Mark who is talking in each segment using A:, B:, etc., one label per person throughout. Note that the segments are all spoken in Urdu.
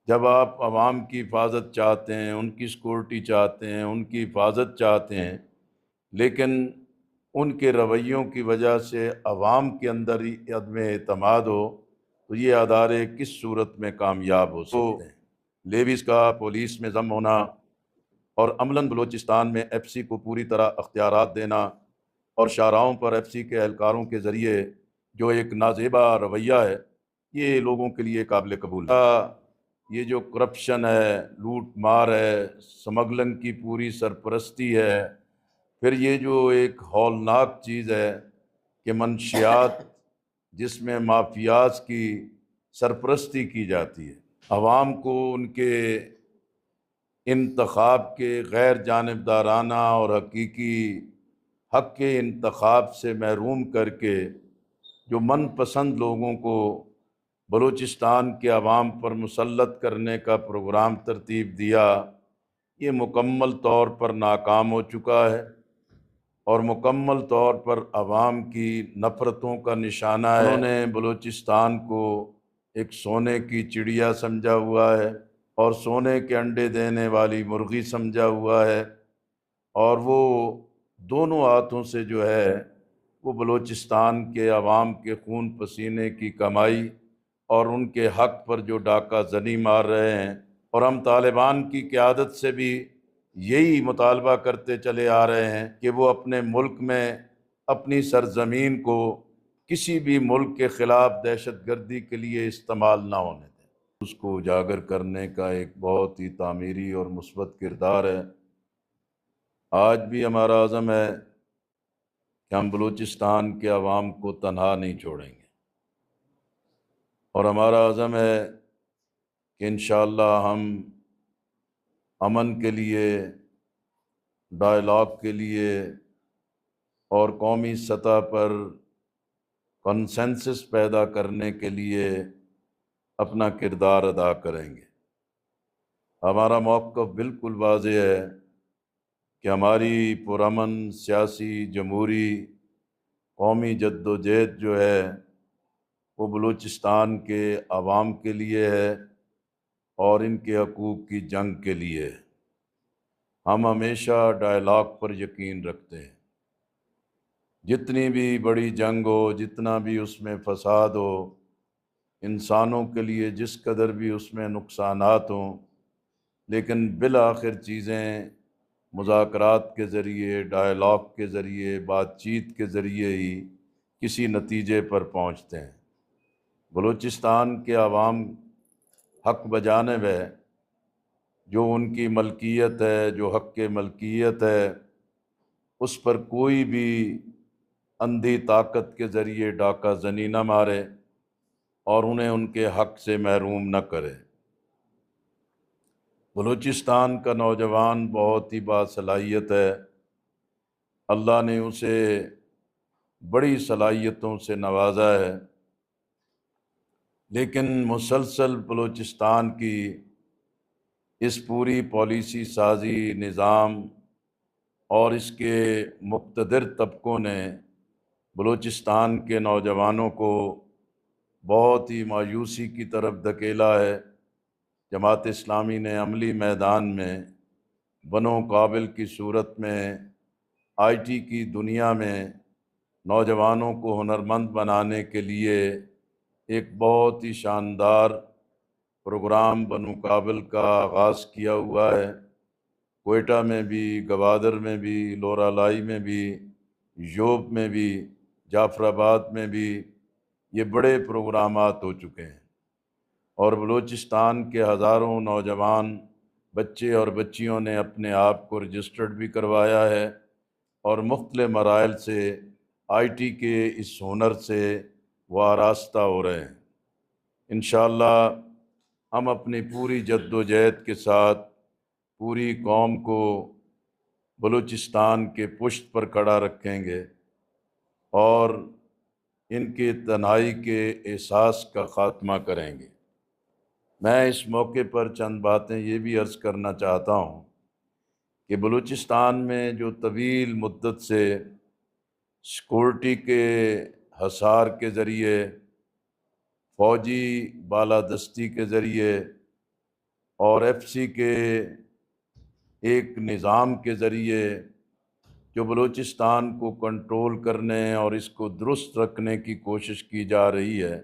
A: جب آپ عوام کی حفاظت چاہتے ہیں، ان کی سیکورٹی چاہتے ہیں، ان کی حفاظت چاہتے ہیں، لیکن ان کے رویوں کی وجہ سے عوام کے اندر ہی عدم اعتماد ہو، تو یہ ادارے کس صورت میں کامیاب ہو سکتے ہیں؟ لیویز کا پولیس میں ضم ہونا اور عملاً بلوچستان میں ایف سی کو پوری طرح اختیارات دینا اور شاہراہوں پر ایف سی کے اہلکاروں کے ذریعے جو ایک نازیبا رویہ ہے، یہ لوگوں کے لیے قابل قبول ہے۔ یہ جو کرپشن ہے، لوٹ مار ہے، سمگلنگ کی پوری سرپرستی ہے، پھر یہ جو ایک ہولناک چیز ہے کہ منشیات جس میں مافیاز کی سرپرستی کی جاتی ہے، عوام کو ان کے انتخاب کے غیر جانبدارانہ اور حقیقی حق کے انتخاب سے محروم کر کے جو من پسند لوگوں کو بلوچستان کے عوام پر مسلط کرنے کا پروگرام ترتیب دیا، یہ مکمل طور پر ناکام ہو چکا ہے اور مکمل طور پر عوام کی نفرتوں کا نشانہ ہے۔ انہوں نے بلوچستان کو ایک سونے کی چڑیا سمجھا ہوا ہے اور سونے کے انڈے دینے والی مرغی سمجھا ہوا ہے، اور وہ دونوں ہاتھوں سے جو ہے وہ بلوچستان کے عوام کے خون پسینے کی کمائی اور ان کے حق پر جو ڈاکہ زنی مار رہے ہیں۔ اور ہم طالبان کی قیادت سے بھی یہی مطالبہ کرتے چلے آ رہے ہیں کہ وہ اپنے ملک میں اپنی سرزمین کو کسی بھی ملک کے خلاف دہشت گردی کے لیے استعمال نہ ہونے دیں۔ اس کو اجاگر کرنے کا ایک بہت ہی تعمیری اور مثبت کردار ہے۔ آج بھی ہمارا عزم ہے کہ ہم بلوچستان کے عوام کو تنہا نہیں چھوڑیں گے، اور ہمارا عزم ہے کہ انشاءاللہ ہم امن کے لیے، ڈائلاگ کے لیے اور قومی سطح پر کنسنسس پیدا کرنے کے لیے اپنا کردار ادا کریں گے۔ ہمارا موقف بالکل واضح ہے کہ ہماری پرامن سیاسی جمہوری قومی جد و جہد جو ہے وہ بلوچستان کے عوام کے لیے ہے اور ان کے حقوق کی جنگ کے لیے ہے۔ ہم ہمیشہ ڈائلاگ پر یقین رکھتے ہیں۔ جتنی بھی بڑی جنگ ہو، جتنا بھی اس میں فساد ہو، انسانوں کے لیے جس قدر بھی اس میں نقصانات ہوں، لیکن بالآخر چیزیں مذاکرات کے ذریعے، ڈائلاگ کے ذریعے، بات چیت کے ذریعے ہی کسی نتیجے پر پہنچتے ہیں۔ بلوچستان کے عوام حق بجانب ہے، جو ان کی ملکیت ہے، جو حق کے ملکیت ہے، اس پر کوئی بھی اندھی طاقت کے ذریعے ڈاکہ زنی نہ مارے اور انہیں ان کے حق سے محروم نہ کرے۔ بلوچستان کا نوجوان بہت ہی باصلاحیت ہے، اللہ نے اسے بڑی صلاحیتوں سے نوازا ہے، لیکن مسلسل بلوچستان کی اس پوری پالیسی سازی نظام اور اس کے مقتدر طبقوں نے بلوچستان کے نوجوانوں کو بہت ہی مایوسی کی طرف دھکیلا ہے۔ جماعت اسلامی نے عملی میدان میں بنو قابل کی صورت میں آئی ٹی کی دنیا میں نوجوانوں کو ہنرمند بنانے کے لیے ایک بہت ہی شاندار پروگرام بنو قابل کا آغاز کیا ہوا ہے۔ کوئٹہ میں بھی، گوادر میں بھی، لورالائی میں بھی، یوب میں بھی، جعفر آباد میں بھی یہ بڑے پروگرامات ہو چکے ہیں، اور بلوچستان کے ہزاروں نوجوان بچے اور بچیوں نے اپنے آپ کو رجسٹرڈ بھی کروایا ہے اور مختلف مراحل سے آئی ٹی کے اس ہنر سے وہ آراستہ ہو رہے ہیں۔ انشاءاللہ ہم اپنی پوری جد و جہد کے ساتھ پوری قوم کو بلوچستان کے پشت پر کھڑا رکھیں گے اور ان کے تنہائی کے احساس کا خاتمہ کریں گے۔ میں اس موقع پر چند باتیں یہ بھی عرض کرنا چاہتا ہوں کہ بلوچستان میں جو طویل مدت سے سیکورٹی کے حصار کے ذریعے، فوجی بالادستی کے ذریعے اور ایف سی کے ایک نظام کے ذریعے جو بلوچستان کو کنٹرول کرنے اور اس کو درست رکھنے کی کوشش کی جا رہی ہے،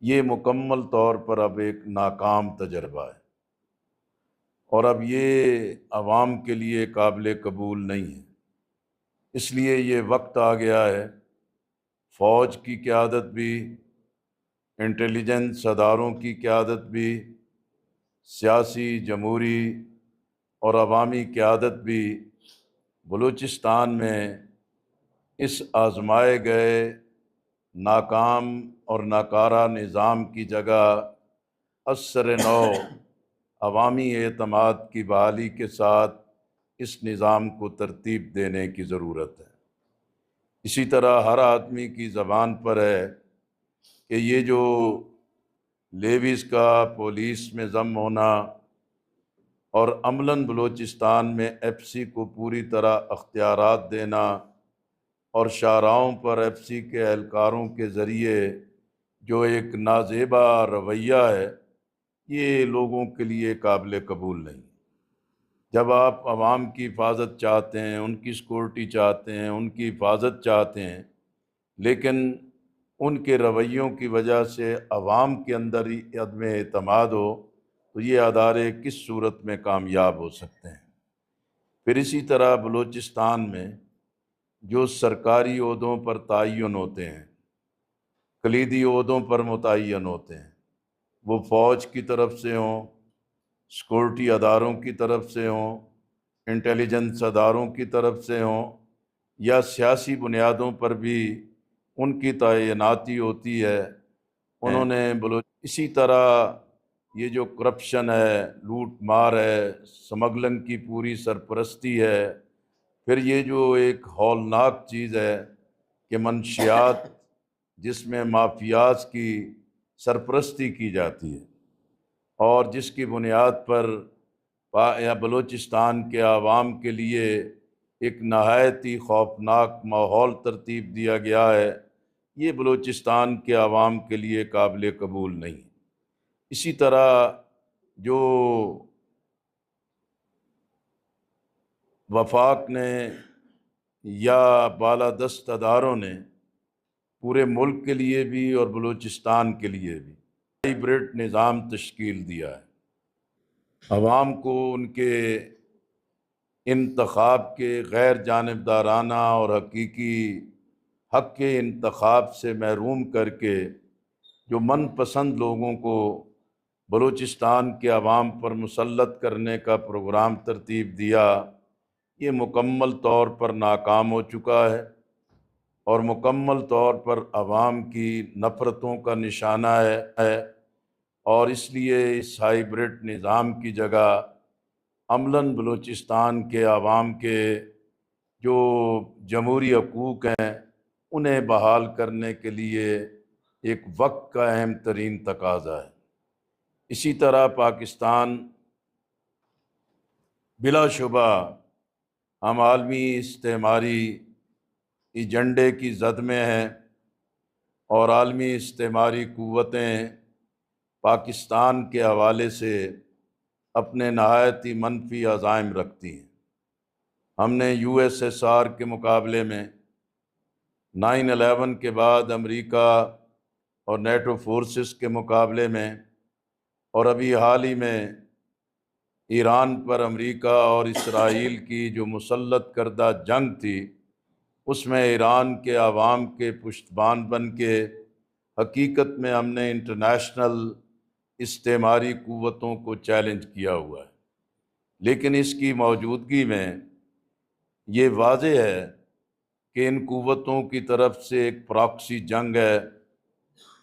A: یہ مکمل طور پر اب ایک ناکام تجربہ ہے، اور اب یہ عوام کے لیے قابل قبول نہیں ہے۔ اس لیے یہ وقت آ گیا ہے، فوج کی قیادت بھی، انٹیلیجنس اداروں کی قیادت بھی، سیاسی، جمہوری اور عوامی قیادت بھی بلوچستان میں اس آزمائے گئے ناکام اور ناکارہ نظام کی جگہ اثر نو عوامی اعتماد کی بحالی کے ساتھ اس نظام کو ترتیب دینے کی ضرورت ہے۔ اسی طرح ہر آدمی کی زبان پر ہے کہ یہ جو لیویز کا پولیس میں ضم ہونا اور عملاً بلوچستان میں ایف سی کو پوری طرح اختیارات دینا اور شاہراہوں پر ایف سی کے اہلکاروں کے ذریعے جو ایک نازیبا رویہ ہے، یہ لوگوں کے لیے قابل قبول نہیں۔ جب آپ عوام کی حفاظت چاہتے ہیں، ان کی سیکورٹی چاہتے ہیں، ان کی حفاظت چاہتے ہیں، لیکن ان کے رویوں کی وجہ سے عوام کے اندر ہی عدم اعتماد ہو، تو یہ ادارے کس صورت میں کامیاب ہو سکتے ہیں؟ پھر اسی طرح بلوچستان میں جو سرکاری عہدوں پر تعین ہوتے ہیں، کلیدی عہدوں پر متعین ہوتے ہیں، وہ فوج کی طرف سے ہوں، سیکورٹی اداروں کی طرف سے ہوں، انٹیلیجنس اداروں کی طرف سے ہوں، یا سیاسی بنیادوں پر بھی ان کی تعیناتی ہوتی ہے، انہوں نے اسی طرح یہ جو کرپشن ہے، لوٹ مار ہے، سمگلنگ کی پوری سرپرستی ہے، پھر یہ جو ایک ہولناک چیز ہے کہ منشیات جس میں مافیاز کی سرپرستی کی جاتی ہے اور جس کی بنیاد پر بلوچستان کے عوام کے لیے ایک نہایت ہی خوفناک ماحول ترتیب دیا گیا ہے، یہ بلوچستان کے عوام کے لیے قابل قبول نہیں۔ اسی طرح جو وفاق نے یا بالادست اداروں نے پورے ملک کے لیے بھی اور بلوچستان کے لیے بھی ہائیبرڈ نظام تشکیل دیا ہے، عوام کو ان کے انتخاب کے غیر جانبدارانہ اور حقیقی حق کے انتخاب سے محروم کر کے جو من پسند لوگوں کو بلوچستان کے عوام پر مسلط کرنے کا پروگرام ترتیب دیا، یہ مکمل طور پر ناکام ہو چکا ہے اور مکمل طور پر عوام کی نفرتوں کا نشانہ ہے، اور اس لیے اس ہائیبرڈ نظام کی جگہ عملاً بلوچستان کے عوام کے جو جمہوری حقوق ہیں انہیں بحال کرنے کے لیے ایک وقت کا اہم ترین تقاضا ہے۔ اسی طرح پاکستان بلا شبہ ہم عالمی استعماری ایجنڈے کی زد میں ہیں، اور عالمی استعماری قوتیں پاکستان کے حوالے سے اپنے نہایت ہی منفی عزائم رکھتی ہیں۔ ہم نے یو ایس ایس آر کے مقابلے میں 9/11 کے بعد امریکہ اور نیٹو فورسز کے مقابلے میں، اور ابھی حال ہی میں ایران پر امریکہ اور اسرائیل کی جو مسلط کردہ جنگ تھی، اس میں ایران کے عوام کے پشتبان بن کے حقیقت میں ہم نے انٹرنیشنل استعماری قوتوں کو چیلنج کیا ہوا ہے۔ لیکن اس کی موجودگی میں یہ واضح ہے کہ ان قوتوں کی طرف سے ایک پراکسی جنگ ہے،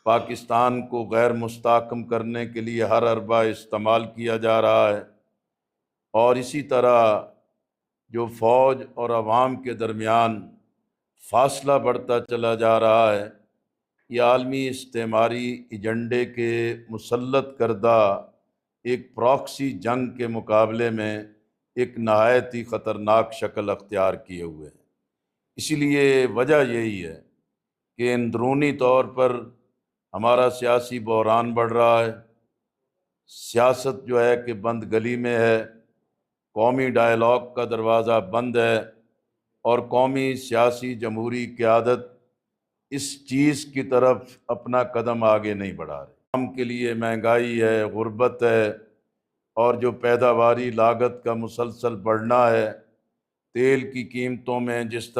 A: پاکستان کو غیر مستحکم کرنے کے لیے ہر حربہ استعمال کیا جا رہا ہے، اور اسی طرح جو فوج اور عوام کے درمیان فاصلہ بڑھتا چلا جا رہا ہے، یہ عالمی استعماری ایجنڈے کے مسلط کردہ ایک پراکسی جنگ کے مقابلے میں ایک نہایت ہی خطرناک شکل اختیار کیے ہوئے ہیں۔ اسی لیے وجہ یہی ہے کہ اندرونی طور پر ہمارا سیاسی بحران بڑھ رہا ہے، سیاست جو ہے کہ بند گلی میں ہے، قومی ڈائلاگ کا دروازہ بند ہے، اور قومی سیاسی جمہوری قیادت اس چیز کی طرف اپنا قدم آگے نہیں بڑھا رہی۔ عوام کے لیے مہنگائی ہے، غربت ہے، اور جو پیداواری لاگت کا مسلسل بڑھنا ہے، تیل کی قیمتوں میں جس طرح